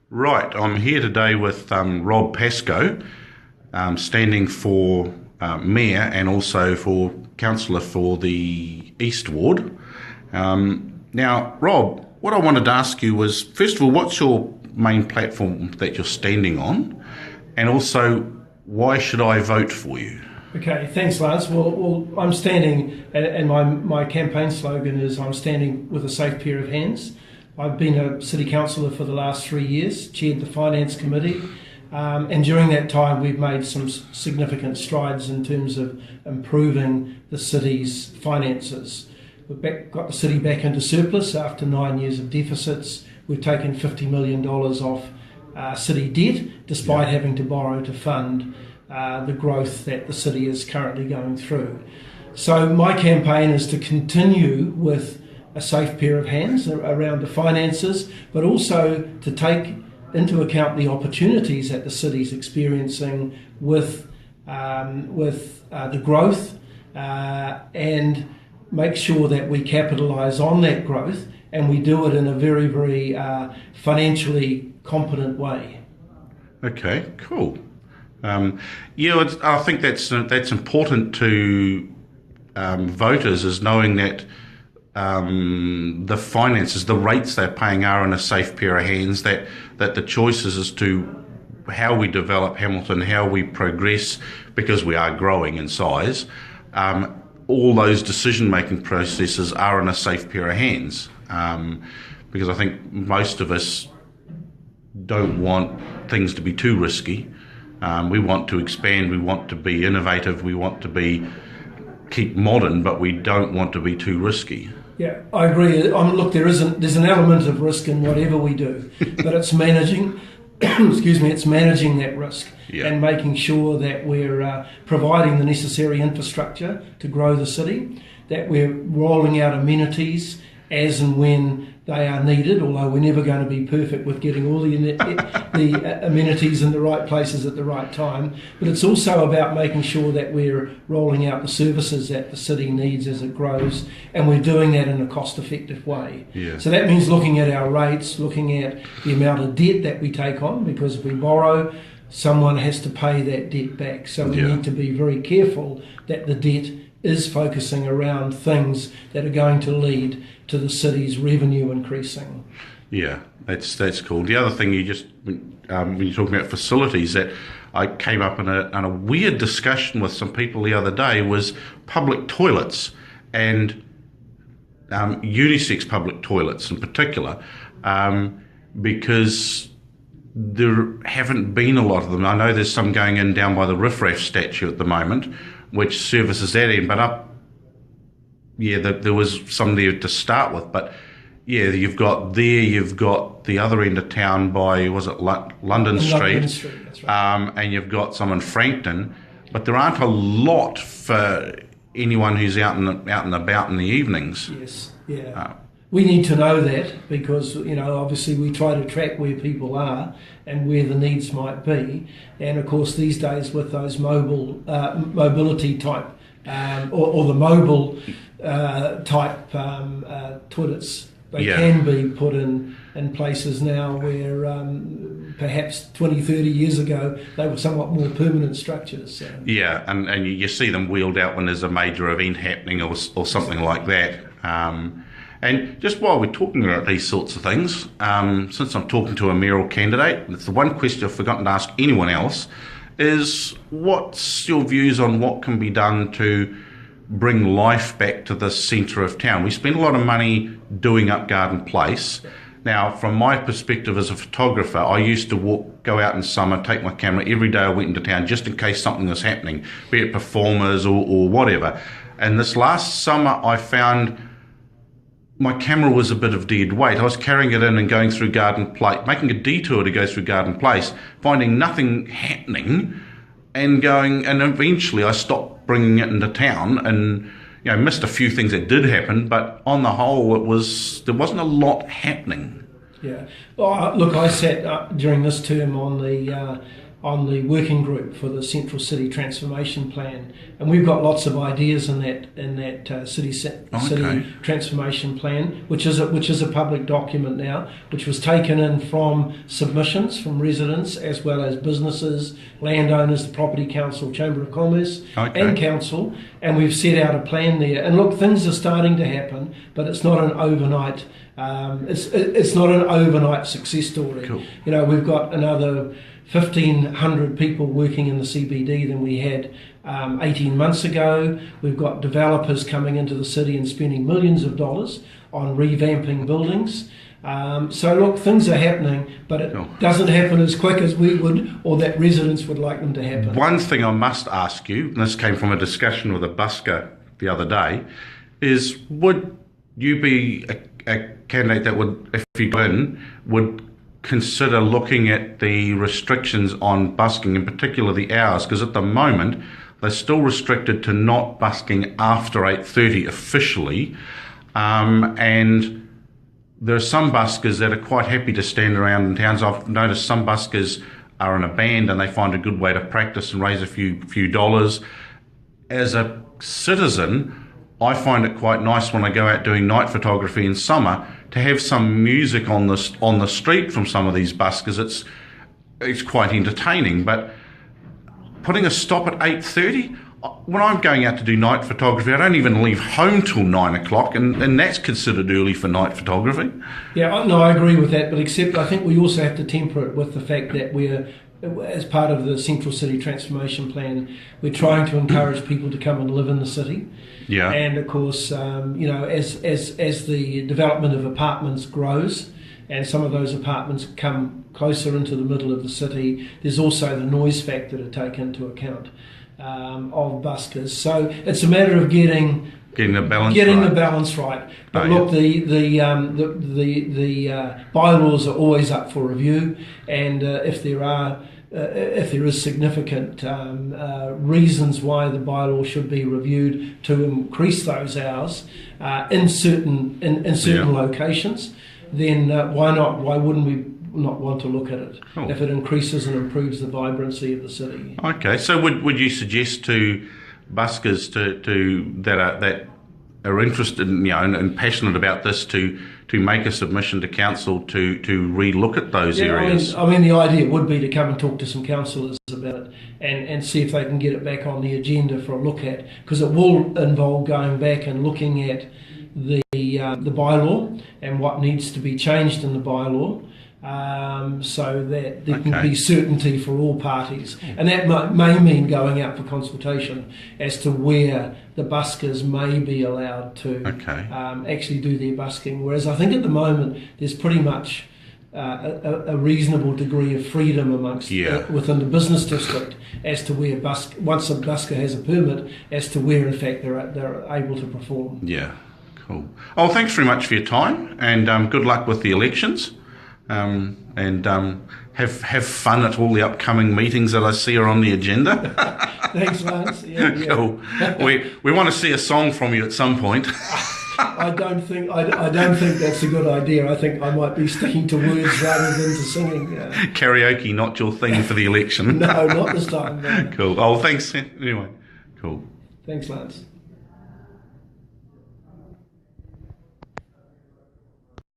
Right, I'm here today with Rob Pascoe, standing for Mayor and also for Councillor for the East Ward. Now, Rob, what I wanted to ask you was, first of all, what's your main platform that you're standing on? And also, why should I vote for you? Okay, thanks, Lance. Well, I'm standing, and my campaign slogan is I'm standing with a safe pair of hands. I've been a city councillor for the last 3 years, chaired the finance committee, and during that time we've made some significant strides in terms of improving the city's finances. We've got the city back into surplus after 9 years of deficits. We've taken $50 million off city debt, despite having to borrow to fund the growth that the city is currently going through. So my campaign is to continue with a safe pair of hands around the finances, but also to take into account the opportunities that the city's experiencing with the growth and make sure that we capitalise on that growth and we do it in a very, very financially competent way. Okay, cool. I think that's important to voters, is knowing that the finances, the rates they're paying are in a safe pair of hands, that the choices as to how we develop Hamilton, how we progress, because we are growing in size, all those decision-making processes are in a safe pair of hands. Because I think most of us don't want things to be too risky. We want to expand, we want to be innovative, we want to keep modern, but we don't want to be too risky. Yeah, I agree. Look, there's an element of risk in whatever we do, but it's managing, it's managing that risk and making sure that we're providing the necessary infrastructure to grow the city, that we're rolling out amenities as and when they are needed, although we're never going to be perfect with getting all the amenities in the right places at the right time. But it's also about making sure that we're rolling out the services that the city needs as it grows, and we're doing that in a cost-effective way. Yeah. So that means looking at our rates, looking at the amount of debt that we take on, because if we borrow, someone has to pay that debt back. So we need to be very careful that the debt is focusing around things that are going to lead to the city's revenue increasing. Yeah, that's cool. The other thing when you're talking about facilities, that I came up in a weird discussion with some people the other day, was public toilets, and unisex public toilets in particular, because there haven't been a lot of them. I know there's some going in down by the Riff Raff statue at the moment, which services that end, but there was some there to start with. But you've got the other end of town by, was it London Street? London Street, that's right. And you've got some in Frankton, but there aren't a lot for anyone who's out and about in the evenings. Yes, yeah. We need to know that, because obviously we try to track where people are and where the needs might be, and of course these days with those mobility type or the mobile type toilets, they can be put in places now where perhaps 20, 30 years ago they were somewhat more permanent structures. So. Yeah, and you see them wheeled out when there's a major event happening or something like that. And just while we're talking about these sorts of things, since I'm talking to a mayoral candidate, it's the one question I've forgotten to ask anyone else, is what's your views on what can be done to bring life back to the centre of town? We spend a lot of money doing up Garden Place. Now, from my perspective as a photographer, I used to go out in summer, take my camera every day I went into town, just in case something was happening, be it performers or whatever. And this last summer I found my camera was a bit of dead weight. I was carrying it in and going through Garden Place, making a detour to go through Garden Place, finding nothing happening, and eventually I stopped bringing it into town, and missed a few things that did happen, but on the whole there wasn't a lot happening. Yeah. Well, look, I sat during this term on on the working group for the Central City Transformation Plan, and we've got lots of ideas in that city transformation plan, which is a public document now, which was taken in from submissions from residents as well as businesses, landowners, the Property Council, Chamber of Commerce, and Council, and we've set out a plan there. And look, things are starting to happen, but it's not an overnight. It's not an overnight success story. Cool. You know, we've got another 1,500 people working in the CBD than we had 18 months ago. We've got developers coming into the city and spending millions of dollars on revamping buildings. So look, things are happening, but it doesn't happen as quick as we would or that residents would like them to happen. One thing I must ask you, and this came from a discussion with a busker the other day, is would you be a candidate that would, if you got in, would consider looking at the restrictions on busking, in particular the hours, because at the moment they're still restricted to not busking after 8:30 officially, and there are some buskers that are quite happy to stand around in towns. I've noticed some buskers are in a band and they find a good way to practice and raise a few dollars. As a citizen, I find it quite nice when I go out doing night photography in summer to have some music on the street from some of these buskers. It's quite entertaining. But putting a stop at 8:30, when I'm going out to do night photography, I don't even leave home till 9 o'clock, and that's considered early for night photography. Yeah, no, I agree with that, but except I think we also have to temper it with the fact that we're, as part of the Central City Transformation Plan, we're trying to encourage people to come and live in the city. Yeah. And of course, you know, as the development of apartments grows, and some of those apartments come closer into the middle of the city, there's also the noise factor to take into account of buskers. So it's a matter of getting the balance right. But look, the bylaws are always up for review, and if there is significant reasons why the bylaw should be reviewed to increase those hours in certain locations, then why not? Why wouldn't we not want to look at it if it increases and improves the vibrancy of the city? Okay, so would you suggest to buskers that are interested in, and passionate about this to make a submission to council to re-look at those areas? I mean, the idea would be to come and talk to some councillors about it and see if they can get it back on the agenda for a look at, because it will involve going back and looking at the bylaw and what needs to be changed in the bylaw, so that there can be certainty for all parties. And that may mean going out for consultation as to where the buskers may be allowed to actually do their busking. Whereas I think at the moment there's pretty much a reasonable degree of freedom amongst within the business district as to where once a busker has a permit, as to where in fact they're able to perform. Yeah, cool. Oh, thanks very much for your time, and good luck with the elections. And have fun at all the upcoming meetings that I see are on the agenda. Thanks, Lance. Yeah. Cool. We want to see a song from you at some point. I don't think that's a good idea. I think I might be sticking to words rather than to singing. Karaoke, not your thing for the election. No, not this time. No. Cool. Oh, thanks. Anyway, cool. Thanks, Lance.